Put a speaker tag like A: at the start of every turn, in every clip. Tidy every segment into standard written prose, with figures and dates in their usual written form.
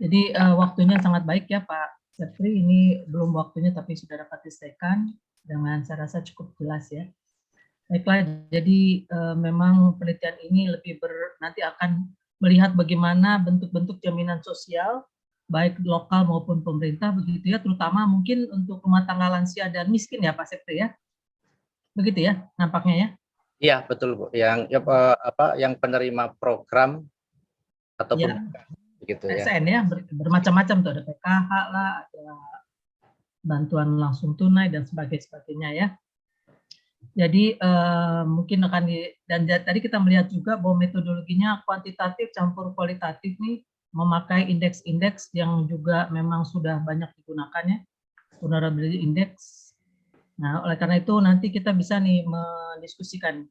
A: Jadi waktunya sangat baik ya Pak Septri, ini belum waktunya tapi sudah dapat diselesaikan dengan saya rasa cukup jelas ya. Baiklah, jadi memang penelitian ini nanti akan melihat bagaimana bentuk-bentuk jaminan sosial baik lokal maupun pemerintah begitu ya, terutama mungkin untuk rumah tangga lansia dan miskin ya Pak Septri ya. Begitu ya nampaknya ya.
B: Iya, betul Bu. Yang penerima program ataupun
A: Ya,
B: begitu ya.
A: PSN ya, bermacam-macam tuh, ada PKH lah, ada bantuan langsung tunai dan sebagainya ya. Jadi mungkin dan tadi kita melihat juga bahwa metodologinya kuantitatif campur kualitatif nih, memakai indeks-indeks yang juga memang sudah banyak digunakan ya, vulnerability index. Nah, oleh karena itu nanti kita bisa nih mendiskusikan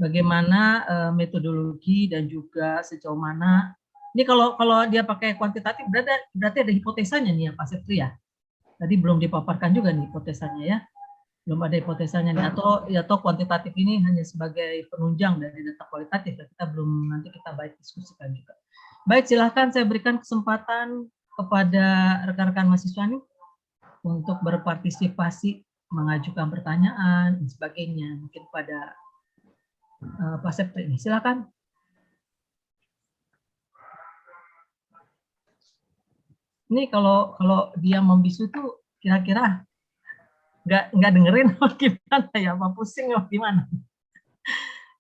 A: bagaimana metodologi dan juga sejauh mana. Ini kalau dia pakai kuantitatif berarti ada hipotesanya nih ya Pak Septri ya. Tadi belum dipaparkan juga nih hipotesanya ya. Belum ada hipotesanya nih, atau kuantitatif ini hanya sebagai penunjang dari data kualitatif ya. Nanti kita baik diskusikan juga. Baik, silahkan saya berikan kesempatan kepada rekan-rekan mahasiswa nih untuk berpartisipasi, mengajukan pertanyaan dan sebagainya, mungkin pada Pak Septri ini. Silakan. Ini kalau dia membisu tuh kira-kira nggak dengerin apa gimana ya, apa pusing apa gimana?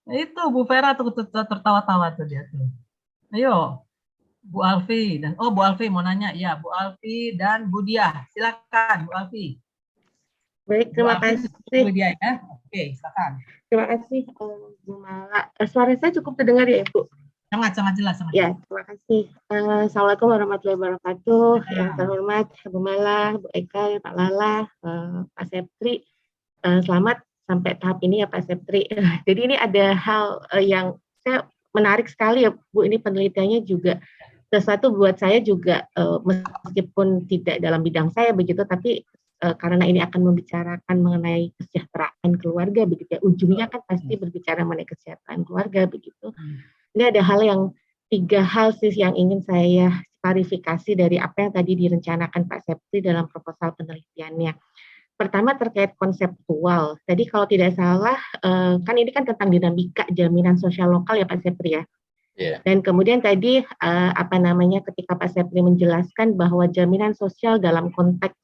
A: Nah, itu Bu Vera tuh tertawa-tawa tuh dia tuh. Ayo, Bu Alfi dan Bu Alfi mau nanya ya, Bu Alfi dan Bu Diah, silakan Bu Alfi.
C: Baik, terima kasih.
A: Bu Diah ya, oke silakan.
C: Terima kasih Bu Mala. Suara saya cukup terdengar ya Bu?
A: Sangat jelas.
C: Ya, terima kasih. Assalamualaikum warahmatullahi wabarakatuh. Yang terhormat Bu Mala, Bu Eka, Pak Lala, Pak Septri. Selamat sampai tahap ini ya Pak Septri. Jadi ini ada hal yang saya menarik sekali ya Bu, ini penelitiannya juga sesuatu buat saya juga meskipun tidak dalam bidang saya begitu, tapi karena ini akan membicarakan mengenai kesejahteraan keluarga begitu ya, ujungnya kan pasti berbicara mengenai kesejahteraan keluarga begitu. Ini ada tiga hal sih yang ingin saya klarifikasi dari apa yang tadi direncanakan Pak Septri dalam proposal penelitiannya. Pertama terkait konseptual. Tadi kalau tidak salah, kan ini kan tentang dinamika jaminan sosial lokal ya Pak Septri ya. Yeah. Dan kemudian tadi ketika Pak Septri menjelaskan bahwa jaminan sosial dalam konteks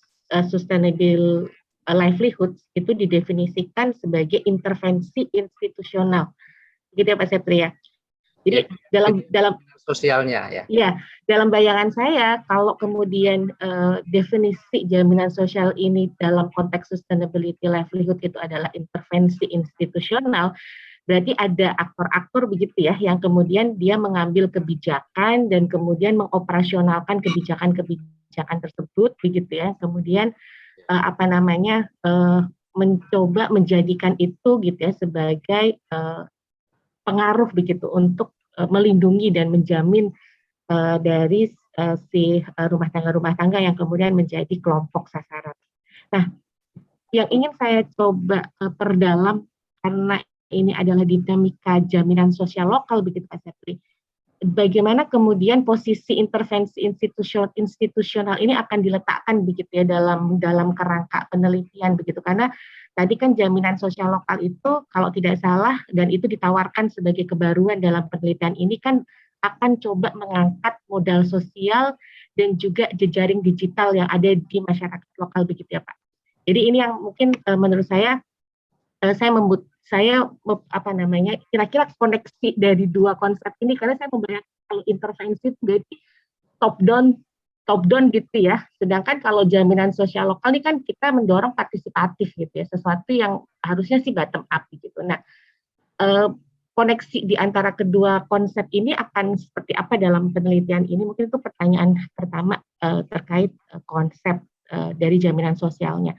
C: sustainable livelihood itu didefinisikan sebagai intervensi institusional. Gitu ya Pak Septri ya. Jadi dalam
B: sosialnya ya.
C: Iya, dalam bayangan saya kalau kemudian definisi jaminan sosial ini dalam konteks sustainability livelihood itu adalah intervensi institusional, berarti ada aktor-aktor begitu ya yang kemudian dia mengambil kebijakan dan kemudian mengoperasionalkan kebijakan tersebut begitu ya. Kemudian mencoba menjadikan itu gitu ya sebagai pengaruh begitu untuk melindungi dan menjamin dari si rumah tangga yang kemudian menjadi kelompok sasaran. Nah, yang ingin saya coba perdalam karena ini adalah dinamika jaminan sosial lokal begitu Pak Septri. Bagaimana kemudian posisi intervensi institusional ini akan diletakkan begitu ya dalam kerangka penelitian begitu, karena tadi kan jaminan sosial lokal itu kalau tidak salah dan itu ditawarkan sebagai kebaruan dalam penelitian ini kan akan coba mengangkat modal sosial dan juga jejaring digital yang ada di masyarakat lokal begitu ya Pak. Jadi ini yang mungkin menurut saya kira-kira koneksi dari dua konsep ini, karena saya membayangkan kalau intervensi itu jadi top down gitu ya, sedangkan kalau jaminan sosial lokal ini kan kita mendorong partisipatif gitu ya, sesuatu yang harusnya sih bottom up gitu. Nah, koneksi di antara kedua konsep ini akan seperti apa dalam penelitian ini? Mungkin itu pertanyaan pertama terkait konsep dari jaminan sosialnya.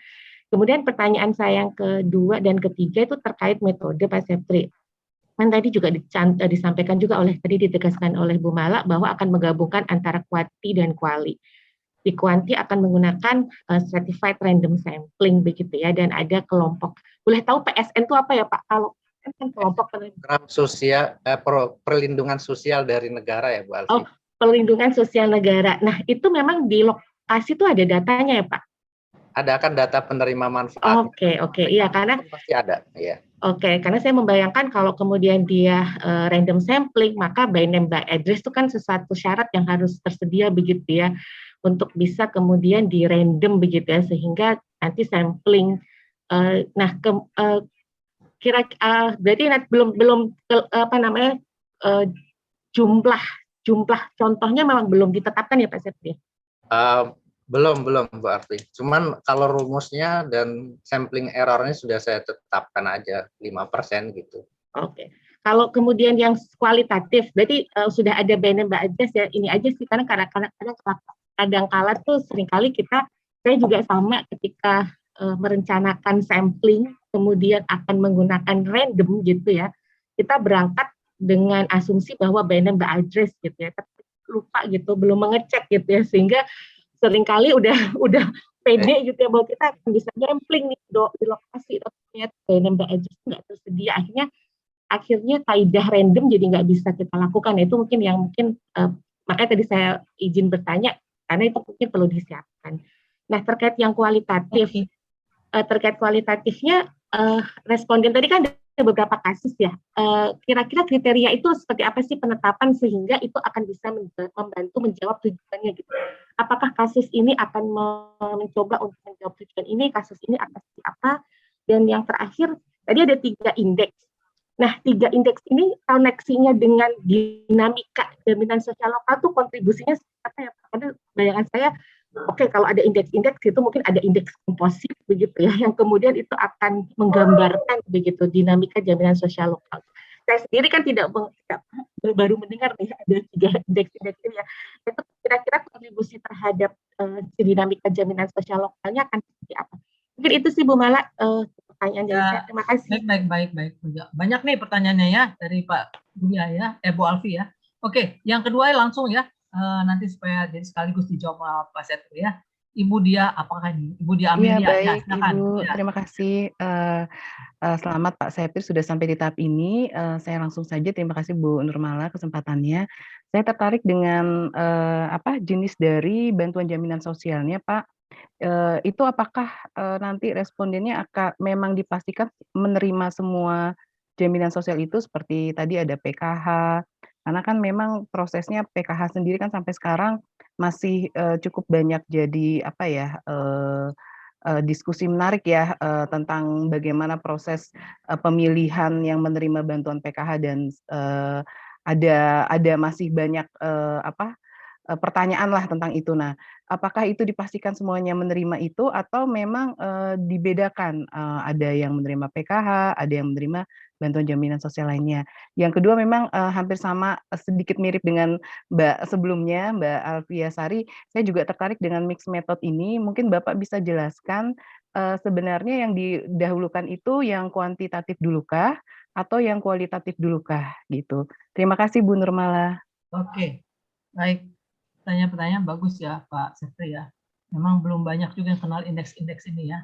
C: Kemudian pertanyaan saya yang kedua dan ketiga itu terkait metode Pak Septri. Kan tadi juga disampaikan juga ditegaskan oleh Bu Mala bahwa akan menggabungkan antara kuanti dan kuali. Di kuanti akan menggunakan stratified random sampling begitu ya, dan ada kelompok. Boleh tahu PSN itu apa ya Pak? Kalau kan kelompok
B: program sosial perlindungan sosial dari negara ya Bu Alfi.
C: Oh, Perlindungan Sosial Negara. Nah, itu memang di lokasi itu ada datanya ya, Pak?
B: Ada kan data penerima manfaat.
C: Oke. Iya, karena
B: pasti ada, ya.
C: Oke, karena saya membayangkan kalau kemudian dia random sampling, maka by name by address itu kan sesuatu syarat yang harus tersedia begitu ya, untuk bisa kemudian di random begitu ya, sehingga nanti sampling. Nah, berarti belum apa namanya jumlah contohnya memang belum ditetapkan ya Pak Septi?
B: Belum Bu Arti. Cuman kalau rumusnya dan sampling errornya sudah saya tetapkan aja 5% gitu.
C: Oke. Kalau kemudian yang kualitatif, berarti sudah ada by name by address ya. Ini aja sih karena kadang-kala tuh seringkali saya juga sama ketika merencanakan sampling, kemudian akan menggunakan random gitu ya. Kita berangkat dengan asumsi bahwa by name by address gitu ya. Tapi lupa gitu, belum mengecek gitu ya, sehingga seringkali udah pede gitu ya bahwa kita akan bisa sampling nih di lokasi, tapi ternyata by name by address nggak tersedia. Akhirnya kaidah random jadi nggak bisa kita lakukan. Itu mungkin makanya tadi saya izin bertanya karena itu mungkin perlu disiapkan. Nah, terkait yang kualitatif, terkait kualitatifnya responden tadi kan ada beberapa kasus ya. Kira-kira kriteria itu seperti apa sih penetapan sehingga itu akan bisa membantu menjawab tujuannya gitu. Apakah kasus ini akan mencoba untuk menjawab tujuan ini, kasus ini akan seperti apa? Dan yang terakhir tadi ada 3 indeks. Nah, 3 indeks ini koneksinya dengan dinamika jaminan sosial lokal tuh kontribusinya apa ya? Karena bayangan saya, oke, kalau ada indeks-indeks itu mungkin ada indeks komposit begitu ya, yang kemudian itu akan menggambarkan begitu dinamika jaminan sosial lokal. Saya sendiri kan baru mendengar nih ada 3 indeks-indeks ini ya. Itu kira-kira kontribusi terhadap dinamika jaminan sosial lokalnya akan seperti apa? Mungkin itu sih Bu Mala pertanyaan dari saya. Terima kasih.
A: Baik. Banyak nih pertanyaannya ya dari Pak Buya ya, Bu Alfi ya. Oke, yang kedua langsung ya, nanti supaya jadi sekaligus dijawab Pak Setri ya. Ibu Dia, apakah ini? Ibu Dia Amelia.
D: Iya, baik,
A: ya, silakan.
D: Ibu.
A: Ya.
D: Terima kasih. Selamat Pak Septi sudah sampai di tahap ini. Saya langsung saja terima kasih Bu Nurmala kesempatannya. Saya tertarik dengan jenis dari bantuan jaminan sosialnya Pak. Itu apakah nanti respondennya akan memang dipastikan menerima semua jaminan sosial itu seperti tadi ada PKH, karena kan memang prosesnya PKH sendiri kan sampai sekarang masih cukup banyak jadi diskusi menarik ya tentang bagaimana proses pemilihan yang menerima bantuan PKH dan ada masih banyak pertanyaan lah tentang itu. Nah, apakah itu dipastikan semuanya menerima itu atau memang dibedakan ada yang menerima PKH, ada yang menerima bantuan jaminan sosial lainnya. Yang kedua memang hampir sama sedikit mirip dengan Mbak sebelumnya, Mbak Alfia Sari. Saya juga tertarik dengan mix method ini. Mungkin Bapak bisa jelaskan sebenarnya yang didahulukan itu yang kuantitatif dulukah atau yang kualitatif dulukah gitu. Terima kasih Bu Nurmala.
A: Oke, baik. Pertanyaan-pertanyaan bagus ya Pak Setri ya. Memang belum banyak juga yang kenal indeks-indeks ini ya.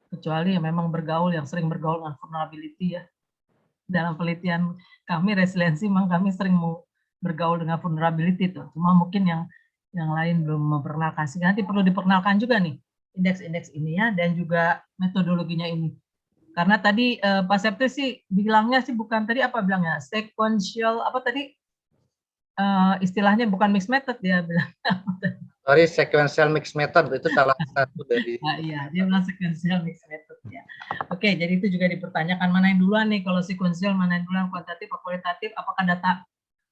A: Kecuali yang memang yang sering bergaul dengan vulnerability ya. Dalam penelitian kami resiliensi memang kami sering bergaul dengan vulnerability tuh. Cuma mungkin yang lain belum memperkenalkan. Nanti perlu diperkenalkan juga nih indeks-indeks ini ya dan juga metodologinya ini. Karena tadi Pak Septi sih bilangnya sih bukan tadi apa bilangnya sequential apa tadi istilahnya bukan mixed method dia bilang.
B: Sorry, sequential mixed method itu salah satu dari.
A: Iya, dia bilang sequential mixed method ya. Oke, jadi itu juga dipertanyakan mana yang duluan nih kalau sequential, mana yang duluan kuantitatif atau kualitatif, apakah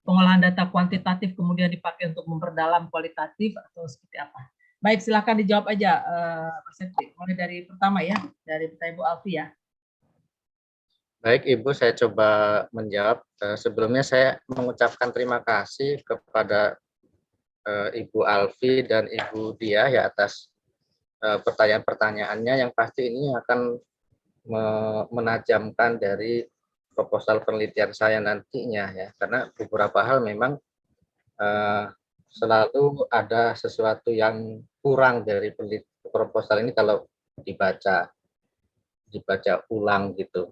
A: pengolahan data kuantitatif kemudian dipakai untuk memperdalam kualitatif atau seperti apa? Baik, silakan dijawab aja Pak Setri. Mulai dari pertama ya, dari Ibu Alfi ya.
B: Baik Ibu, saya coba menjawab. Sebelumnya saya mengucapkan terima kasih kepada Ibu Alfi dan Ibu Dia ya atas pertanyaan-pertanyaannya yang pasti ini akan menajamkan dari proposal penelitian saya nantinya ya, karena beberapa hal memang selalu ada sesuatu yang kurang dari proposal ini kalau dibaca ulang gitu.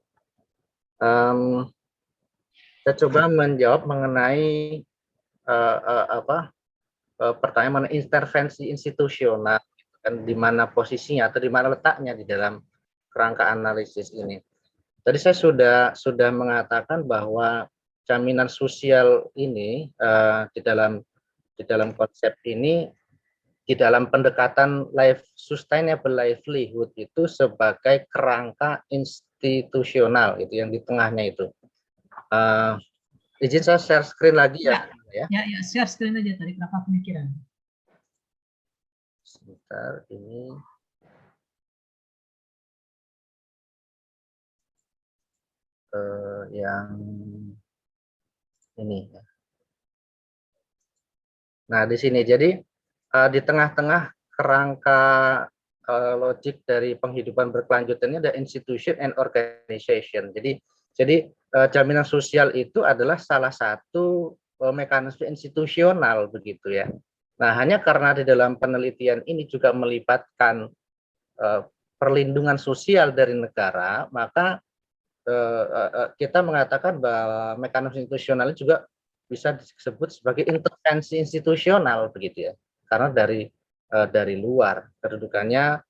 B: Saya coba menjawab mengenai pertanyaan mengenai intervensi institusional, kan di mana posisinya atau di mana letaknya di dalam kerangka analisis ini. Tadi saya sudah mengatakan bahwa jaminan sosial ini di dalam konsep ini, di dalam pendekatan sustainable livelihood itu sebagai kerangka institusional, itu yang di tengahnya itu. Izin saya share screen lagi ya.
A: Ya, share screen aja tadi kerangka pemikiran.
B: Sebentar, ini. Yang ini ya. Nah, di sini jadi di tengah-tengah kerangka logik dari penghidupan berkelanjutan ini ada institution and organization. Jadi jaminan sosial itu adalah salah satu mekanisme institusional begitu ya. Nah, hanya karena di dalam penelitian ini juga melibatkan perlindungan sosial dari negara, maka kita mengatakan bahwa mekanisme institusional juga bisa disebut sebagai intervensi institusional begitu ya, karena dari luar kedudukannya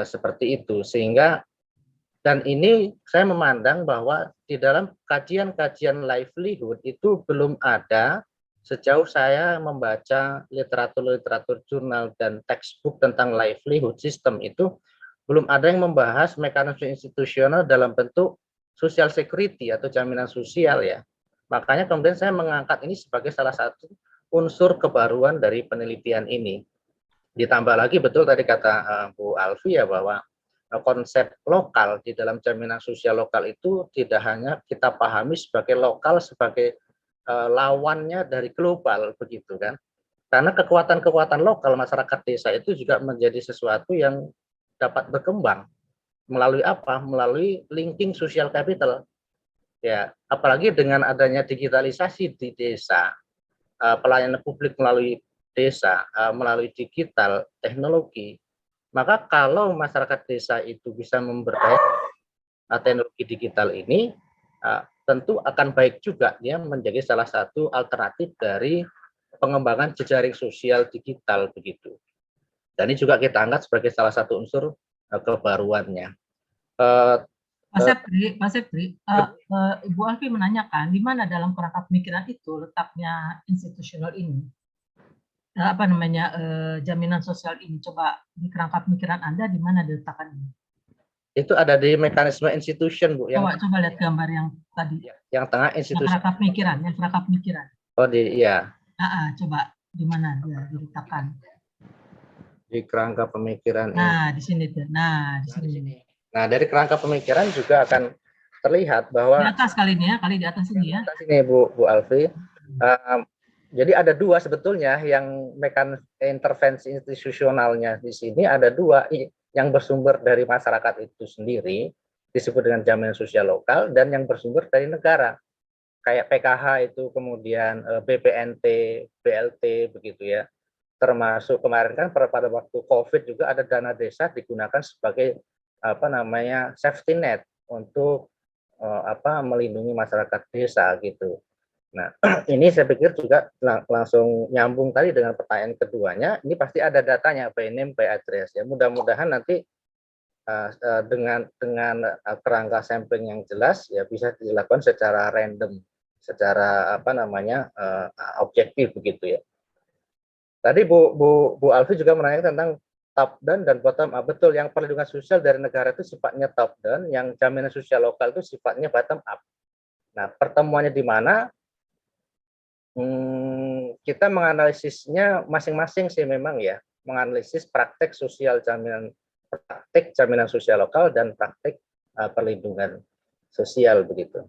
B: seperti itu, sehingga dan ini saya memandang bahwa di dalam kajian-kajian livelihood itu belum ada, sejauh saya membaca literatur jurnal dan textbook tentang livelihood system itu, belum ada yang membahas mekanisme institusional dalam bentuk social security atau jaminan sosial ya. Makanya kemudian saya mengangkat ini sebagai salah satu unsur kebaruan dari penelitian ini. Ditambah lagi betul tadi kata Bu Alfi ya, bahwa konsep lokal di dalam jaminan sosial lokal itu tidak hanya kita pahami sebagai lokal, sebagai lawannya dari global begitu kan. Karena kekuatan-kekuatan lokal masyarakat desa itu juga menjadi sesuatu yang dapat berkembang. Melalui apa? Melalui linking social capital. Ya, apalagi dengan adanya digitalisasi di desa, pelayanan publik melalui desa, melalui digital, teknologi, maka kalau masyarakat desa itu bisa memberdayakan teknologi digital ini, tentu akan baik juga ya, menjadi salah satu alternatif dari pengembangan jejaring sosial digital begitu. Dan ini juga kita anggap sebagai salah satu unsur kebaruannya.
A: Pak Sepri, Ibu Alfi menanyakan di mana dalam kerangka pemikiran itu letaknya institusional ini, jaminan sosial ini. Coba di kerangka pemikiran Anda di mana diletakkan ini?
B: Itu ada di mekanisme institution, Bu.
A: Coba lihat gambar yang tadi.
B: Yang tengah institusi.
A: Yang kerangka pemikiran.
B: Oh, iya.
A: Coba di mana dia diletakkan?
B: Di kerangka pemikiran.
A: Nah, di sini tuh. Nah, di sini.
B: Nah, dari kerangka pemikiran juga akan terlihat bahwa
A: di atas kali ini ya, kali di atas ini ya.
B: Di atas ini Bu Alfi. Jadi ada dua sebetulnya yang mekanisme intervensi institusionalnya di sini, ada dua yang bersumber dari masyarakat itu sendiri, disebut dengan jaminan sosial lokal, dan yang bersumber dari negara. Kayak PKH itu, kemudian BPNT, BLT begitu ya. Termasuk kemarin kan pada waktu COVID juga ada dana desa digunakan sebagai safety net untuk melindungi masyarakat desa gitu. Nah, ini saya pikir juga langsung nyambung tadi dengan pertanyaan keduanya. Ini pasti ada datanya, by name, by address ya. Mudah-mudahan nanti dengan kerangka sampling yang jelas ya bisa dilakukan secara random, secara objektif begitu ya. Tadi Bu Alfi juga menanyakan tentang top down dan bottom up. Betul, yang perlindungan sosial dari negara itu sifatnya top down, yang jaminan sosial lokal itu sifatnya bottom up. Nah, pertemuannya di mana? Kita menganalisisnya masing-masing sih memang ya, menganalisis praktek jaminan sosial lokal dan praktek perlindungan sosial begitu.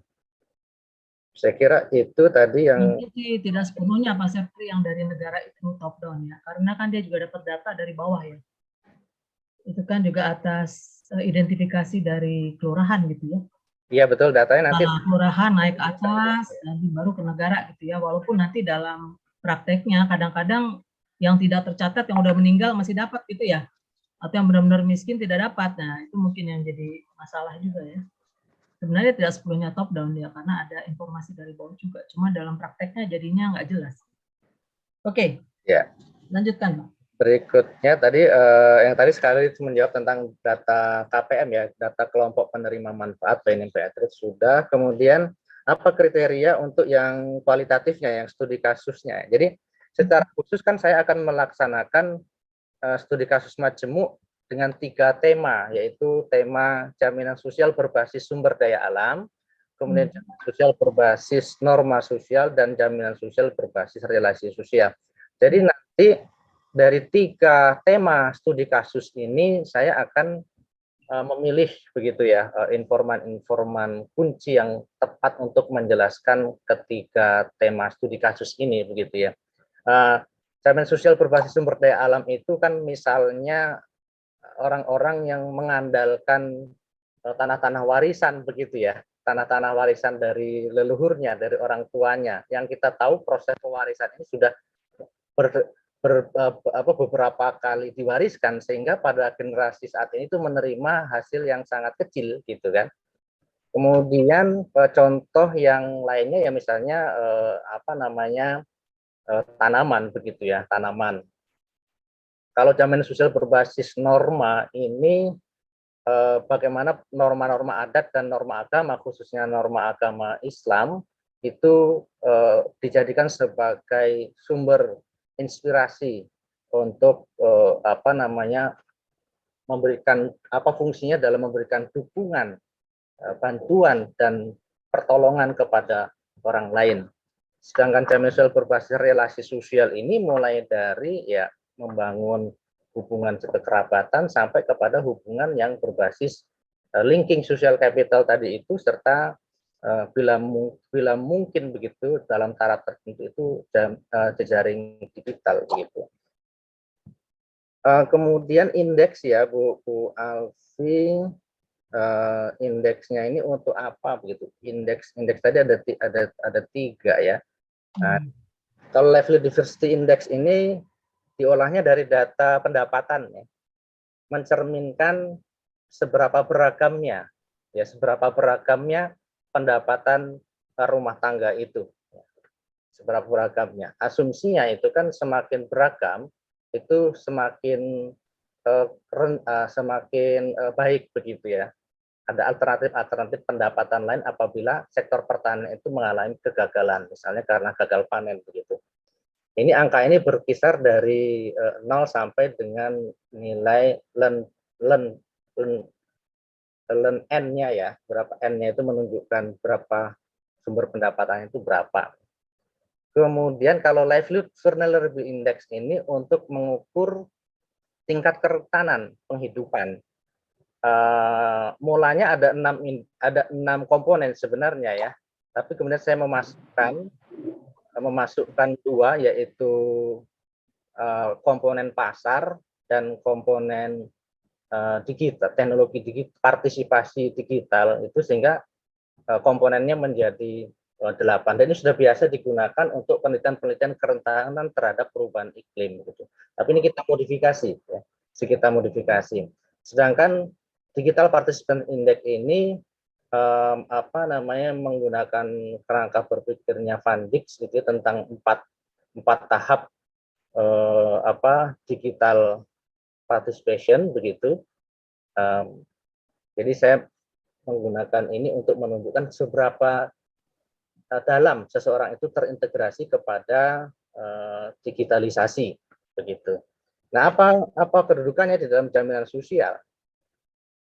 B: Saya kira itu tadi yang
A: tidak sepenuhnya Pak Sepri yang dari negara itu top down ya, karena kan dia juga dapat data dari bawah ya. Itu kan juga atas identifikasi dari kelurahan gitu ya.
B: Iya betul, datanya nanti
A: kelurahan naik ke atas dan baru ke negara gitu ya. Walaupun nanti dalam prakteknya kadang-kadang yang tidak tercatat yang udah meninggal masih dapat gitu ya, atau yang benar-benar miskin tidak dapat. Nah itu mungkin yang jadi masalah juga ya. Sebenarnya tidak sepenuhnya top down ya, karena ada informasi dari bawah juga. Cuma dalam prakteknya jadinya nggak jelas. Oke,
B: Ya.
A: Lanjutkan, Pak.
B: Berikutnya tadi yang tadi sekali menjawab tentang data KPM ya, data kelompok penerima manfaat Binding Beatrice sudah. Kemudian apa kriteria untuk yang kualitatifnya, yang studi kasusnya. Jadi secara khusus kan saya akan melaksanakan studi kasus majemuk dengan 3 tema, yaitu tema jaminan sosial berbasis sumber daya alam, kemudian jaminan sosial berbasis norma sosial, dan jaminan sosial berbasis relasi sosial. Jadi nanti dari 3 tema studi kasus ini saya akan memilih begitu ya informan-informan kunci yang tepat untuk menjelaskan ketiga tema studi kasus ini begitu ya. Jaminan sosial berbasis sumber daya alam itu kan misalnya orang-orang yang mengandalkan tanah-tanah warisan begitu ya, tanah-tanah warisan dari leluhurnya, dari orang tuanya, yang kita tahu proses pewarisan ini sudah beberapa kali diwariskan sehingga pada generasi saat ini itu menerima hasil yang sangat kecil gitu kan. Kemudian contoh yang lainnya ya misalnya tanaman begitu ya, tanaman. Kalau jaminan sosial berbasis norma ini bagaimana norma-norma adat dan norma agama, khususnya norma agama Islam itu dijadikan sebagai sumber inspirasi untuk memberikan fungsinya dalam memberikan dukungan, bantuan dan pertolongan kepada orang lain. Sedangkan jaminan sosial berbasis relasi sosial ini mulai dari ya membangun hubungan kekerabatan sampai kepada hubungan yang berbasis linking social capital tadi itu, serta bila mungkin begitu dalam taraf tertentu itu jejaring digital begitu. Kemudian indeks ya Bu Alfi, indeksnya ini untuk apa begitu? Indeks tadi ada 3 ya. Nah, kalau livelihood diversity index ini diolahnya dari data pendapatan ya, mencerminkan seberapa beragamnya pendapatan rumah tangga itu, seberapa beragamnya. Asumsinya itu kan semakin beragam itu semakin baik begitu ya. Ada alternatif pendapatan lain apabila sektor pertanian itu mengalami kegagalan, misalnya karena gagal panen begitu. Ini angka ini berkisar dari 0 sampai dengan nilai N-nya ya, berapa N-nya itu menunjukkan berapa sumber pendapatan itu berapa. Kemudian kalau livelihood vulnerability index ini untuk mengukur tingkat kerentanan penghidupan. Mulanya ada 6 komponen sebenarnya ya, tapi kemudian saya memasukkan 2, yaitu komponen pasar dan komponen digital, teknologi digital, partisipasi digital itu, sehingga komponennya menjadi 8, dan ini sudah biasa digunakan untuk penelitian kerentanan terhadap perubahan iklim gitu. Tapi ini kita modifikasi ya, sedangkan Digital Participant Index ini menggunakan kerangka berpikirnya Van Dijk gitu tentang 4 tahap digital participation begitu. Jadi saya menggunakan ini untuk menunjukkan seberapa dalam seseorang itu terintegrasi kepada digitalisasi begitu. Nah, apa kedudukannya di dalam jaminan sosial?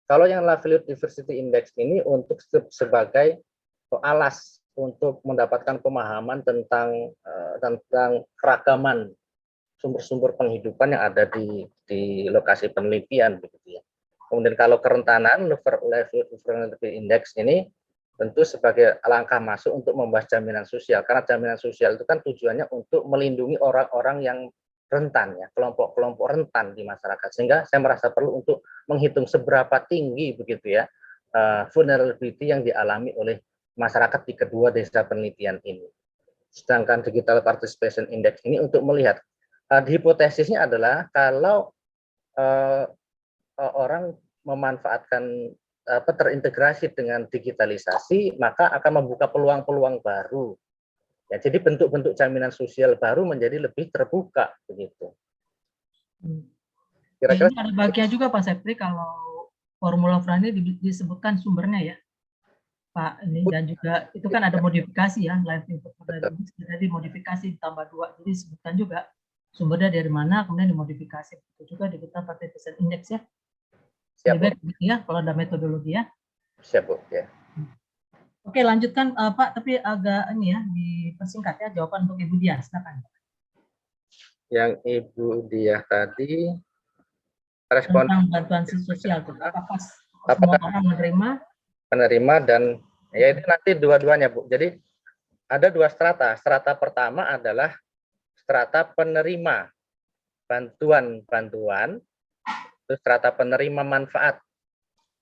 B: Kalau yang livelihood diversity index ini untuk sebagai alas untuk mendapatkan pemahaman tentang keragaman sumber-sumber penghidupan yang ada di lokasi penelitian begitu ya. Kemudian kalau kerentanan livelihood vulnerability index ini tentu sebagai langkah masuk untuk membahas jaminan sosial, karena jaminan sosial itu kan tujuannya untuk melindungi orang-orang yang rentan ya, kelompok-kelompok rentan di masyarakat, sehingga saya merasa perlu untuk menghitung seberapa tinggi begitu ya vulnerability yang dialami oleh masyarakat di kedua desa penelitian ini. Sedangkan Digital Participation Index ini untuk melihat hipotesisnya adalah kalau orang memanfaatkan terintegrasi dengan digitalisasi, maka akan membuka peluang-peluang baru Ya, jadi bentuk-bentuk jaminan sosial baru menjadi lebih terbuka begitu.
A: Ya,
B: Kira-kira
A: ini ada bagian juga Pak Sepri kalau formula Frani disebutkan sumbernya ya Pak, ini dan juga itu kan ada modifikasi ya, live input jadi modifikasi tambah 2, jadi disebutkan juga sumbernya dari mana, kemudian dimodifikasi. Itu juga di kita participant index ya.
B: Siap, Bu.
A: Gitu ya, kalau ada metodologi ya.
B: Siap, Bu. Ya.
A: Oke, lanjutkan Pak, tapi agak ini ya, dipersingkat ya jawaban untuk Ibu Diah, silakan.
B: Yang Ibu Diah tadi respon
A: tentang bantuan sosial, apakah semua orang
B: menerima dan ya itu nanti dua-duanya, Bu. Jadi ada 2 strata. Strata pertama adalah strata penerima bantuan-bantuan, itu strata penerima manfaat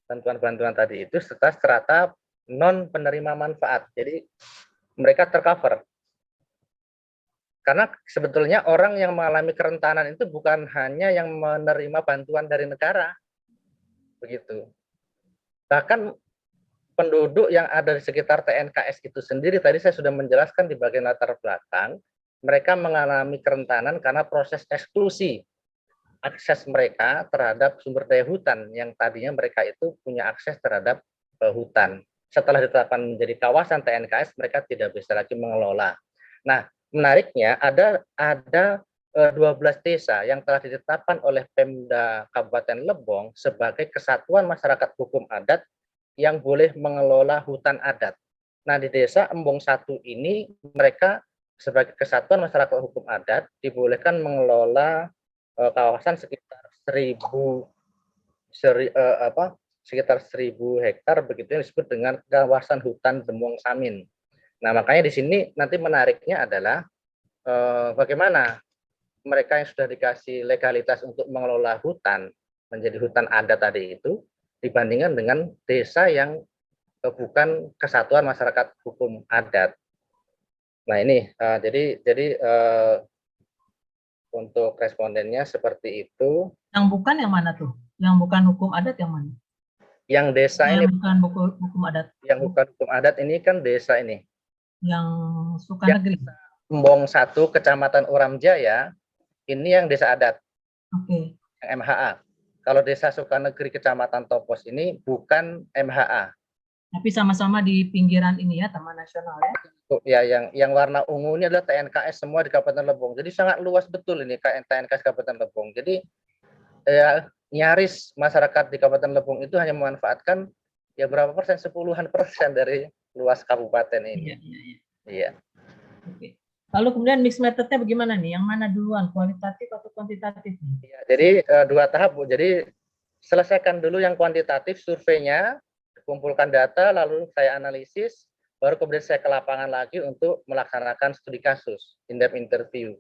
B: bantuan-bantuan tadi itu, serta strata non penerima manfaat. Jadi mereka tercover. Karena sebetulnya orang yang mengalami kerentanan itu bukan hanya yang menerima bantuan dari negara, begitu. Bahkan penduduk yang ada di sekitar TNKS itu sendiri, tadi saya sudah menjelaskan di bagian latar belakang, mereka mengalami kerentanan karena proses eksklusi akses mereka terhadap sumber daya hutan yang tadinya mereka itu punya akses terhadap hutan. Setelah ditetapkan menjadi kawasan TNKS, mereka tidak bisa lagi mengelola. Nah, menariknya ada 12 desa yang telah ditetapkan oleh Pemda Kabupaten Lebong sebagai kesatuan masyarakat hukum adat yang boleh mengelola hutan adat. Nah, di desa Embong 1 ini mereka sebagai kesatuan masyarakat hukum adat dibolehkan mengelola kawasan sekitar 1000 hektar begitu yang disebut dengan kawasan hutan Demong Samin. Nah, makanya di sini nanti menariknya adalah bagaimana mereka yang sudah dikasih legalitas untuk mengelola hutan menjadi hutan adat tadi itu dibandingkan dengan desa yang bukan kesatuan masyarakat hukum adat. Nah, ini jadi untuk respondennya seperti itu.
A: Yang bukan yang mana tuh? Yang bukan hukum adat yang mana?
B: Yang desa ini
A: bukan hukum adat.
B: Yang bukan hukum adat ini kan desa ini.
A: Yang Sukanegeri.
B: Embong 1 Kecamatan Uramjaya ini yang desa adat.
A: Oke.
B: Yang MHA. Kalau desa Sukanegeri Kecamatan Topos ini bukan MHA.
A: Tapi sama-sama di pinggiran ini ya, Taman Nasional ya.
B: Ya, yang warna ungu ini adalah TNKS semua di Kabupaten Lebong. Jadi sangat luas betul ini TNKS Kabupaten Lebong. Jadi ya, nyaris masyarakat di Kabupaten Lebong itu hanya memanfaatkan ya berapa persen, 10-an persen dari luas kabupaten ini. Iya.
A: Oke. Lalu kemudian mix methodnya bagaimana nih? Yang mana duluan, kualitatif atau kuantitatif?
B: Ya, jadi 2 tahap, Bu. Jadi selesaikan dulu yang kuantitatif, surveinya, kumpulkan data, lalu saya analisis, baru kemudian saya ke lapangan lagi untuk melaksanakan studi kasus, in-depth interview.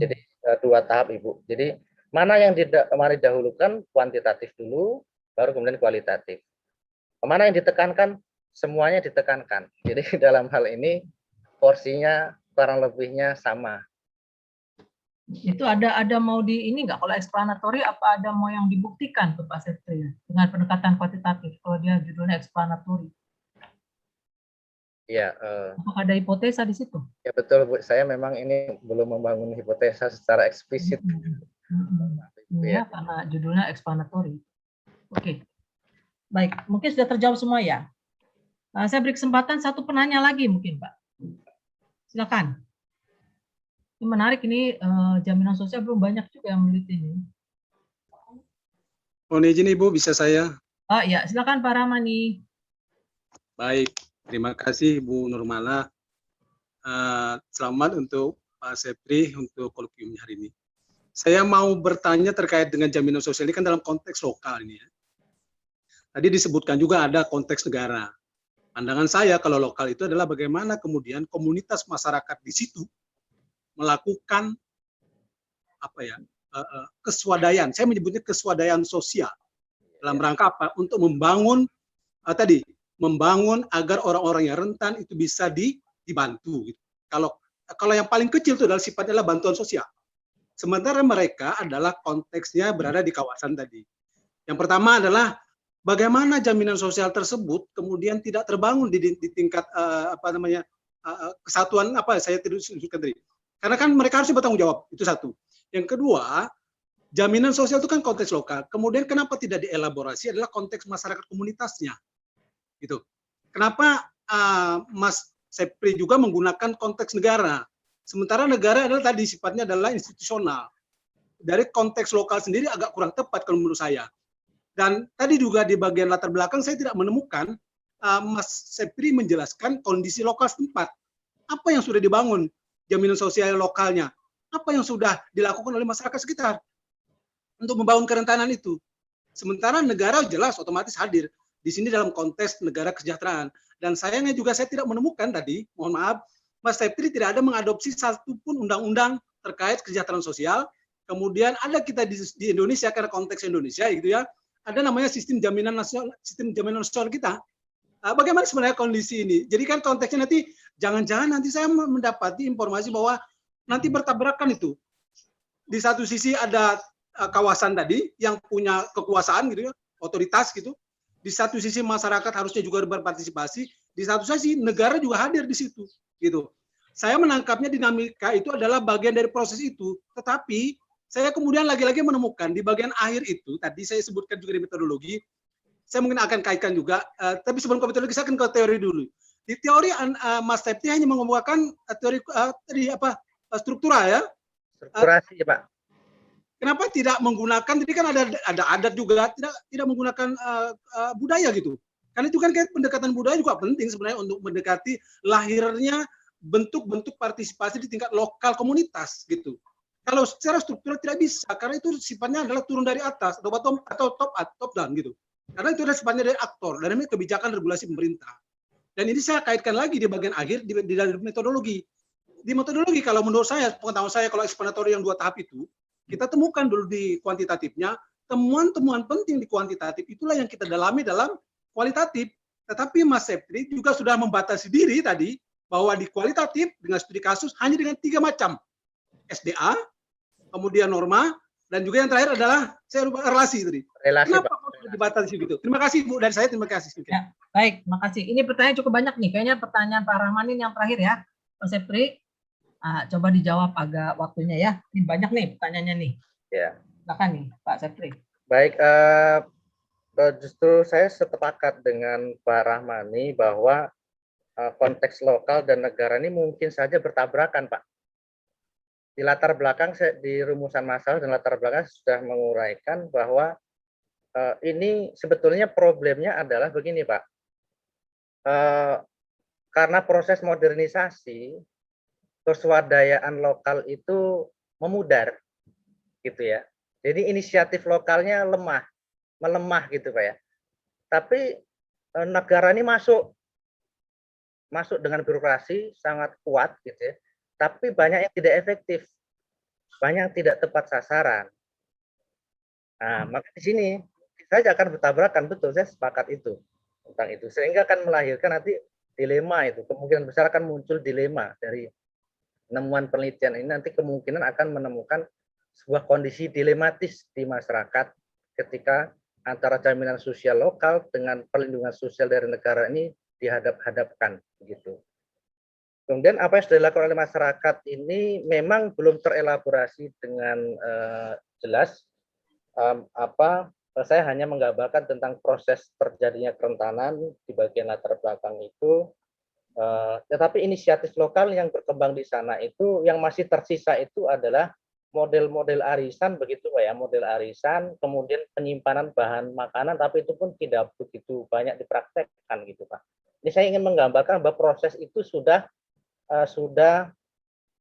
B: Jadi 2 tahap, Ibu. Jadi mana yang didahulukan, kuantitatif dulu, baru kemudian kualitatif. Mana yang ditekankan, semuanya ditekankan. Jadi dalam hal ini porsinya kurang lebihnya sama.
A: Itu ada mau di ini nggak, kalau explanatory apa ada mau yang dibuktikan tuh Pak Setri dengan pendekatan kuantitatif kalau dia judulnya explanatory?
B: Ya.
A: Apakah ada hipotesa di situ?
B: Ya betul, Bu. Saya memang ini belum membangun hipotesa secara eksplisit.
A: Ya, karena judulnya explanatory. Oke. Baik, mungkin sudah terjawab semua ya. Saya beri kesempatan satu penanya lagi mungkin, Pak. Silakan. Ini menarik ini, jaminan sosial belum banyak juga yang meneliti ini.
E: Mohon izin Ibu, bisa saya?
A: Oh ya, silakan Pak Ramani.
E: Baik, terima kasih Bu Nurmala. Selamat untuk Pak Sepri untuk kolokviumnya hari ini. Saya mau bertanya terkait dengan jaminan sosial ini kan dalam konteks lokal ini ya. Tadi disebutkan juga ada konteks negara. Pandangan saya kalau lokal itu adalah bagaimana kemudian komunitas masyarakat di situ melakukan apa ya, keswadayaan. Saya menyebutnya keswadayaan sosial dalam rangka apa? Untuk membangun membangun agar orang-orang yang rentan itu bisa dibantu. Gitu. Kalau yang paling kecil itu adalah sifatnya adalah bantuan sosial. Sementara mereka adalah konteksnya berada di kawasan tadi. Yang pertama adalah bagaimana jaminan sosial tersebut kemudian tidak terbangun di tingkat kesatuan apa saya tidak sebutkan tadi. Karena kan mereka harus bertanggung jawab, itu satu. Yang kedua, jaminan sosial itu kan konteks lokal. Kemudian kenapa tidak dielaborasi adalah konteks masyarakat komunitasnya, gitu. Kenapa Mas Sepri juga menggunakan konteks negara, sementara negara adalah tadi sifatnya adalah institusional. Dari konteks lokal sendiri agak kurang tepat kalau menurut saya. Dan tadi juga di bagian latar belakang saya tidak menemukan Mas Sepri menjelaskan kondisi lokal setempat. Apa yang sudah dibangun jaminan sosial lokalnya? Apa yang sudah dilakukan oleh masyarakat sekitar untuk membangun kerentanan itu? Sementara negara jelas otomatis hadir di sini dalam konteks negara kesejahteraan. Dan sayangnya juga saya tidak menemukan tadi, mohon maaf, Mas Sepri tidak ada mengadopsi satupun undang-undang terkait kesejahteraan sosial. Kemudian ada kita di Indonesia karena konteks Indonesia gitu ya, ada namanya sistem jaminan nasional kita. Bagaimana sebenarnya kondisi ini? Jadi kan konteksnya nanti jangan-jangan nanti saya mendapati informasi bahwa nanti bertabrakan itu. Di satu sisi ada kawasan tadi yang punya kekuasaan gitu ya, otoritas gitu. Di satu sisi masyarakat harusnya juga berpartisipasi, di satu sisi negara juga hadir di situ gitu. Saya menangkapnya dinamika itu adalah bagian dari proses itu, tetapi saya kemudian lagi-lagi menemukan di bagian akhir itu, tadi saya sebutkan juga di metodologi, saya mungkin akan kaitkan juga, tapi sebelum ke metodologi saya akan ke teori dulu. Di teori Mas Septi hanya mengemukakan teori struktural ya.
B: Strukturasi, Pak.
E: Kenapa tidak menggunakan? Tadi kan ada adat juga, tidak menggunakan budaya gitu. Karena itu kan kayak pendekatan budaya juga penting sebenarnya untuk mendekati lahirnya bentuk-bentuk partisipasi di tingkat lokal komunitas gitu. Kalau secara struktural tidak bisa, karena itu sifatnya adalah turun dari atas atau top down gitu. Karena itu adalah sifatnya dari aktor, dan ini kebijakan regulasi pemerintah. Dan ini saya kaitkan lagi di bagian akhir di dalam metodologi. Di metodologi kalau menurut saya, pengetahuan saya kalau eksplanatori yang 2 tahap itu, kita temukan dulu di kuantitatifnya, temuan-temuan penting di kuantitatif itulah yang kita dalami dalam kualitatif. Tetapi Mas Sepri juga sudah membatasi diri tadi, bahwa di kualitatif dengan studi kasus hanya dengan 3 macam. SDA, kemudian norma, dan juga yang terakhir adalah saya lupa relasi tadi.
B: Relasi,
E: Kenapa
B: Pak.
E: kok dibatasi begitu? Terima kasih Bu, dari saya terima kasih.
A: Ya, baik, makasih. Ini pertanyaan cukup banyak nih. Kayaknya pertanyaan Pak Rahman ini yang terakhir ya, Mas Sepri. Coba dijawab agak waktunya ya. Ini banyak nih pertanyaannya nih.
B: Ya.
A: Silakan nih Pak Sepri.
B: Baik, justru saya sepakat dengan Pak Rahmani bahwa konteks lokal dan negara ini mungkin saja bertabrakan, Pak. Di latar belakang, di rumusan masalah dan latar belakang sudah menguraikan bahwa ini sebetulnya problemnya adalah begini, Pak. Karena proses modernisasi, keswadayaan lokal itu memudar, gitu ya. Jadi inisiatif lokalnya melemah gitu, Pak ya. Tapi negara ini masuk dengan birokrasi sangat kuat, gitu ya. Tapi banyak yang tidak efektif, banyak yang tidak tepat sasaran. Nah, maka di sini saja akan bertabrakan, betul, saya sepakat itu tentang itu, sehingga akan melahirkan nanti dilema itu, kemungkinan besar akan muncul dilema dari penemuan penelitian ini, nanti kemungkinan akan menemukan sebuah kondisi dilematis di masyarakat ketika antara jaminan sosial lokal dengan perlindungan sosial dari negara ini dihadap-hadapkan, begitu. Kemudian apa yang sudah dilakukan oleh masyarakat ini memang belum terelaborasi dengan jelas. Saya hanya menggambarkan tentang proses terjadinya kerentanan di bagian latar belakang itu. Tetapi inisiatif lokal yang berkembang di sana itu yang masih tersisa itu adalah model-model arisan, begitu Pak ya, model arisan, kemudian penyimpanan bahan makanan, tapi itu pun tidak begitu banyak dipraktekkan gitu Pak. Ini saya ingin menggambarkan bahwa proses itu sudah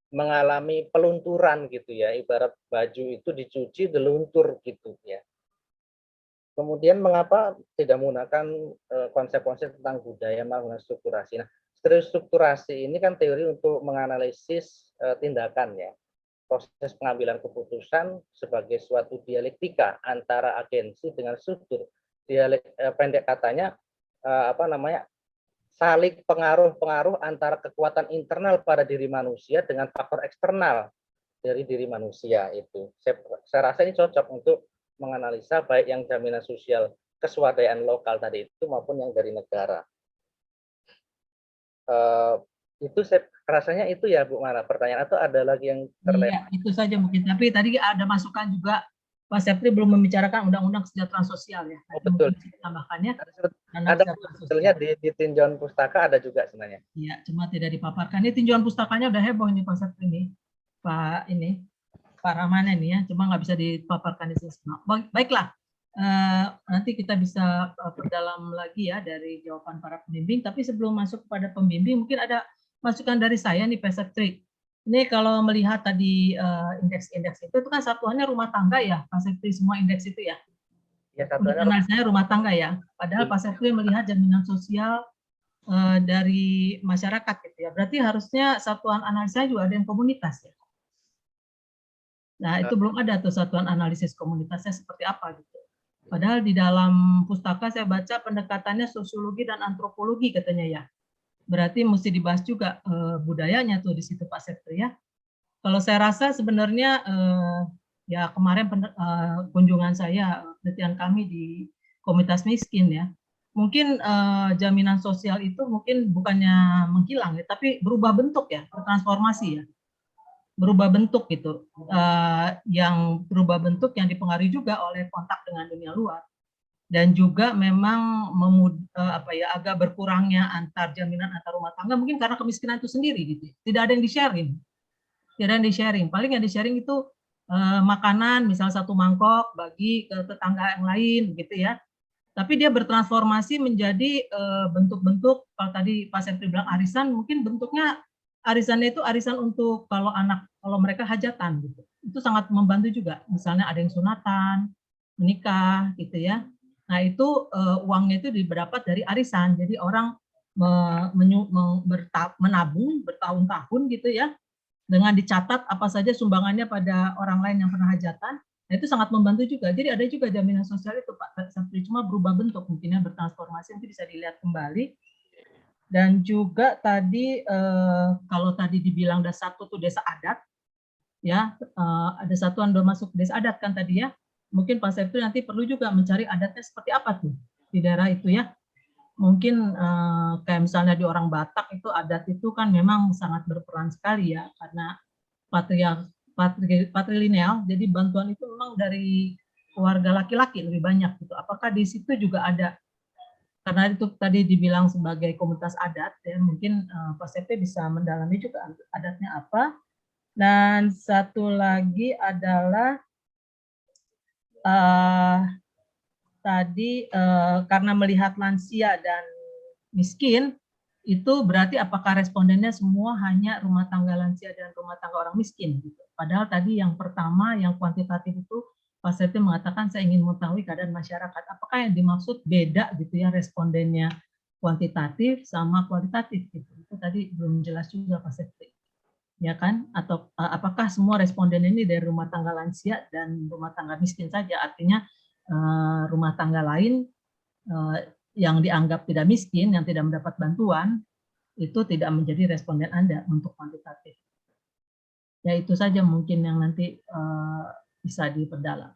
B: mengalami pelunturan gitu ya, ibarat baju itu dicuci diluntur gitu ya. Kemudian mengapa tidak menggunakan konsep-konsep tentang budaya menggunakan strukturasi? Nah, strukturasi ini kan teori untuk menganalisis tindakan ya, proses pengambilan keputusan sebagai suatu dialektika antara agensi dengan struktur. Pendek katanya saling pengaruh-pengaruh antara kekuatan internal pada diri manusia dengan faktor eksternal dari diri manusia itu. Saya rasa ini cocok untuk menganalisa baik yang jaminan sosial keswadayaan lokal tadi itu maupun yang dari negara. Itu saya rasanya itu ya Bu Mara pertanyaan, atau ada lagi yang terlewat?
A: Iya, itu saja mungkin. Tapi tadi ada masukan juga, Pak Septri belum membicarakan Undang-Undang Kesejahteraan Sosial ya.
B: Oh,
A: Nanti
B: betul.
A: mungkin saya tambahkannya.
B: Ada sebetulnya di tinjauan pustaka ada juga sebenarnya.
A: Iya, cuma tidak dipaparkan. Ini tinjauan pustakanya udah heboh ini Pak Septri ini. Pak Rahman ini ya, cuma nggak bisa dipaparkan di sini semua. Baiklah, nanti kita bisa perdalam lagi ya dari jawaban para pembimbing. Tapi sebelum masuk pada pembimbing, mungkin ada masukan dari saya nih Pak Septri. Ini kalau melihat tadi indeks-indeks itu kan satuannya rumah tangga ya, Pak Septri, semua indeks itu ya.
B: Ya,
A: Udah analisanya rumah tangga ya. Padahal Pak Septri melihat jaminan sosial dari masyarakat gitu ya. Berarti harusnya satuan analisanya juga ada yang komunitas ya. Nah, itu belum ada tuh satuan analisis komunitasnya seperti apa gitu. Padahal di dalam pustaka saya baca pendekatannya sosiologi dan antropologi katanya ya. Berarti mesti dibahas juga budayanya tuh di situ Pak Septri ya. Kalau saya rasa sebenarnya ya kemarin kunjungan saya, penelitian kami di komunitas miskin ya. Mungkin jaminan sosial itu mungkin bukannya menghilang ya, tapi berubah bentuk ya, bertransformasi ya. Berubah bentuk gitu. Yang berubah bentuk yang dipengaruhi juga oleh kontak dengan dunia luar. Dan juga memang agak berkurangnya jaminan antar rumah tangga mungkin karena kemiskinan itu sendiri gitu. Tidak ada yang di-sharing. Tidak ada yang di-sharing. Paling yang di-sharing itu makanan, misal satu mangkok bagi ke tetangga yang lain gitu ya. Tapi dia bertransformasi menjadi bentuk-bentuk, kalau tadi Pak Septri bilang arisan, mungkin bentuknya arisannya itu arisan untuk kalau mereka hajatan gitu. Itu sangat membantu juga. Misalnya ada yang sunatan, menikah gitu ya. Nah, itu uangnya itu didapat dari arisan. Jadi orang menabung bertahun-tahun gitu ya, dengan dicatat apa saja sumbangannya pada orang lain yang pernah hajatan. Nah, itu sangat membantu juga. Jadi ada juga jaminan sosial itu Pak Septri, cuma berubah bentuk, mungkinnya bertransformasi, nanti bisa dilihat kembali. Dan juga tadi kalau tadi dibilang ada satu tuh desa adat, ya ada satuan masuk desa adat kan tadi ya. Mungkin Pak Septri nanti perlu juga mencari adatnya seperti apa tuh di daerah itu ya. Mungkin kayak misalnya di orang Batak itu adat itu kan memang sangat berperan sekali ya, karena patrilineal, jadi bantuan itu memang dari keluarga laki-laki lebih banyak gitu. Apakah di situ juga ada, karena itu tadi dibilang sebagai komunitas adat ya, mungkin Pak Septri bisa mendalami juga adatnya apa. Dan satu lagi adalah tadi karena melihat lansia dan miskin, itu berarti apakah respondennya semua hanya rumah tangga lansia dan rumah tangga orang miskin gitu. Padahal tadi yang pertama yang kuantitatif itu Pak Septri mengatakan saya ingin mengetahui keadaan masyarakat. Apakah yang dimaksud beda gitu ya respondennya kuantitatif sama kualitatif gitu. Itu tadi belum jelas juga Pak Septri. Ya kan? Atau apakah semua responden ini dari rumah tangga lansia dan rumah tangga miskin saja? Artinya rumah tangga lain yang dianggap tidak miskin, yang tidak mendapat bantuan, itu tidak menjadi responden Anda untuk kuantitatif. Ya itu saja mungkin yang nanti bisa diperdalam.